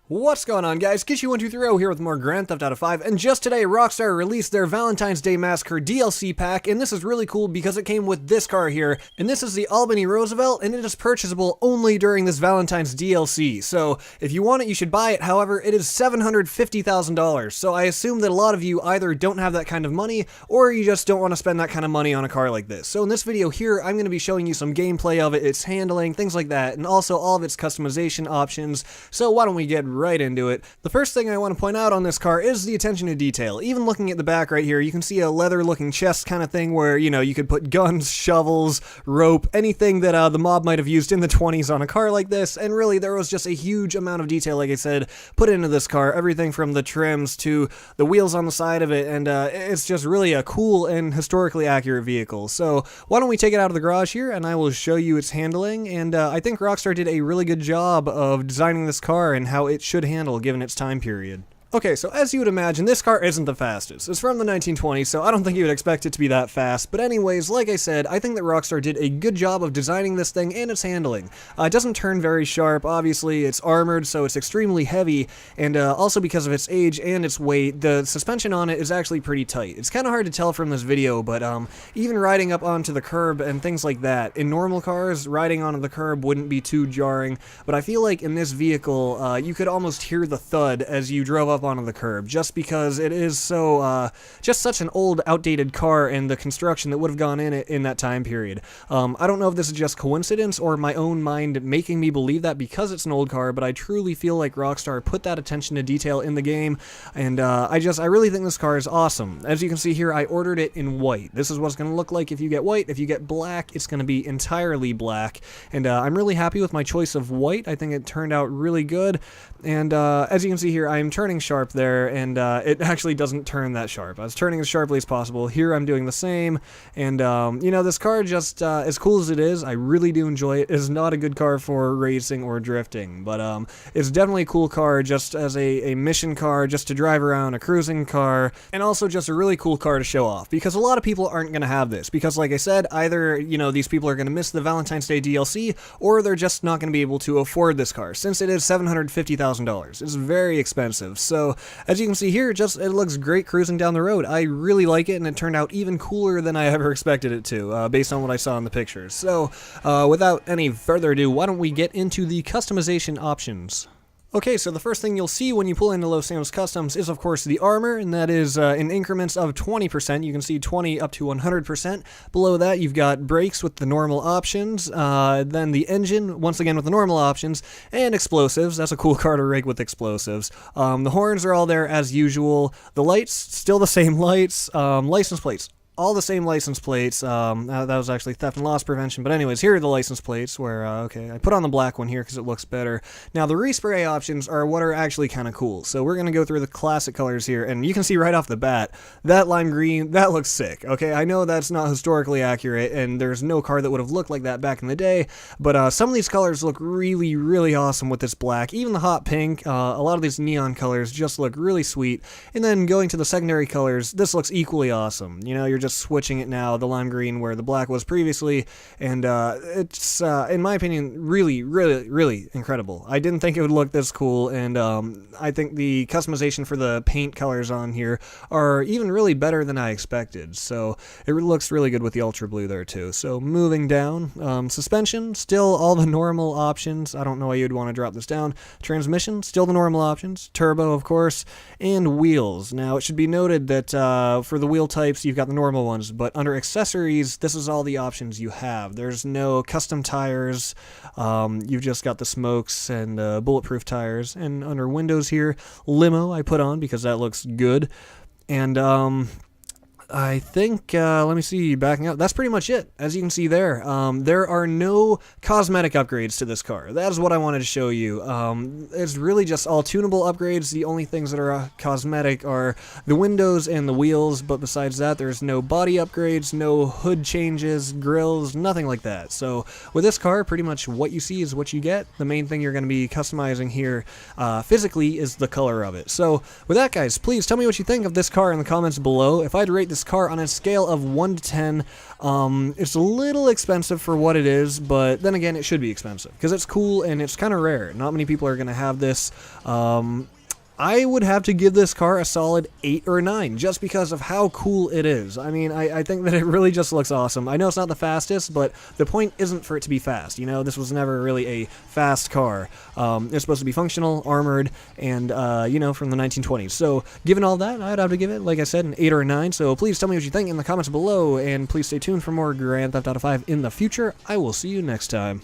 What's going on, guys? Kishi1230 here with more Grand Theft Auto 5, and just today Rockstar released their Valentine's Day Massacre DLC pack, and this is really cool because it came with this car here, and this is the Albany Roosevelt, and it is purchasable only during this Valentine's DLC, so if you want it, you should buy it. However, it is $750,000, so I assume that a lot of you either don't have that kind of money, or you just don't want to spend that kind of money on a car like this. So in this video here, I'm going to be showing you some gameplay of it, its handling, things like that, and also all of its customization options, so why don't we get right into it. The first thing I want to point out on this car is the attention to detail. Even looking at the back right here, you can see a leather looking chest kind of thing where, you know, you could put guns, shovels, rope, anything that the mob might have used in the 20s on a car like this, and really there was just a huge amount of detail, like I said, put into this car, everything from the trims to the wheels on the side of it, and it's just really a cool and historically accurate vehicle. So why don't we take it out of the garage here and I will show you its handling, and I think Rockstar did a really good job of designing this car and how it should handle given its time period. Okay, so as you would imagine, this car isn't the fastest. It's from the 1920s, so I don't think you would expect it to be that fast, but anyways, like I said, I think that Rockstar did a good job of designing this thing and its handling. It doesn't turn very sharp, obviously, it's armored, so it's extremely heavy, and also because of its age and its weight, the suspension on it is actually pretty tight. It's kind of hard to tell from this video, but even riding up onto the curb and things like that, in normal cars, riding onto the curb wouldn't be too jarring, but I feel like in this vehicle, you could almost hear the thud as you drove up onto the curb, just because it is so, just such an old, outdated car and the construction that would have gone in it in that time period. I don't know if this is just coincidence or my own mind making me believe that because it's an old car, but I truly feel like Rockstar put that attention to detail in the game, and I really think this car is awesome. As you can see here, I ordered it in white. This is what it's going to look like if you get white. If you get black, it's going to be entirely black, and I'm really happy with my choice of white. I think it turned out really good, and as you can see here, I'm turning sharp there, and it actually doesn't turn that sharp. I was turning as sharply as possible. Here I'm doing the same, and you know, this car just, as cool as it is, I really do enjoy it. It's not a good car for racing or drifting, but it's definitely a cool car just as a mission car, just to drive around, a cruising car, and also just a really cool car to show off, because a lot of people aren't going to have this, because like I said, either, you know, these people are going to miss the Valentine's Day DLC, or they're just not going to be able to afford this car, since it is $750,000. It's very expensive, so as you can see here, it looks great cruising down the road. I really like it, and it turned out even cooler than I ever expected it to, based on what I saw in the pictures. So, without any further ado, why don't we get into the customization options? Okay, so the first thing you'll see when you pull into Los Santos Customs is, of course, the armor, and that is in increments of 20%. You can see 20 up to 100%. Below that, you've got brakes with the normal options, then the engine, once again with the normal options, and explosives. That's a cool car to rig with explosives. The horns are all there as usual. The lights, still the same lights. License plates, all the same license plates. That was actually theft and loss prevention, but anyways, here are the license plates where, okay, I put on the black one here because it looks better. Now, the respray options are what are actually kind of cool, so we're going to go through the classic colors here, and you can see right off the bat, that lime green, that looks sick, okay? I know that's not historically accurate, and there's no car that would have looked like that back in the day, but some of these colors look really, really awesome with this black. Even the hot pink, a lot of these neon colors just look really sweet, and then going to the secondary colors, this looks equally awesome. You know, you're just switching it now, the lime green where the black was previously, and it's in my opinion really, really, really incredible. I didn't think it would look this cool, and I think the customization for the paint colors on here are even really better than I expected, so it looks really good with the ultra blue there too. So moving down, suspension, still all the normal options. I don't know why you'd want to drop this down. Transmission, still the normal options. Turbo, of course, and wheels. Now, it should be noted that for the wheel types, you've got the normal ones, but under accessories, this is all the options you have. There's no custom tires, you've just got the smokes and bulletproof tires, and under windows here, limo I put on because that looks good, and I think, let me see, backing up, that's pretty much it. As you can see there, there are no cosmetic upgrades to this car. That is what I wanted to show you. It's really just all tunable upgrades. The only things that are cosmetic are the windows and the wheels, but besides that, there's no body upgrades, no hood changes, grills, nothing like that. So with this car, pretty much what you see is what you get. The main thing you're going to be customizing here physically is the color of it. So with that, guys, please tell me what you think of this car in the comments below. If I'd rate this this car on a scale of 1 to 10, it's a little expensive for what it is, but then again, it should be expensive because it's cool and it's kind of rare. Not many people are going to have this. I would have to give this car a solid 8 or 9 just because of how cool it is. I mean, I think that it really just looks awesome. I know it's not the fastest, but the point isn't for it to be fast. You know, this was never really a fast car. It's supposed to be functional, armored, and, you know, from the 1920s. So, given all that, I'd have to give it, like I said, an 8 or a 9. So, please tell me what you think in the comments below, and please stay tuned for more Grand Theft Auto 5 in the future. I will see you next time.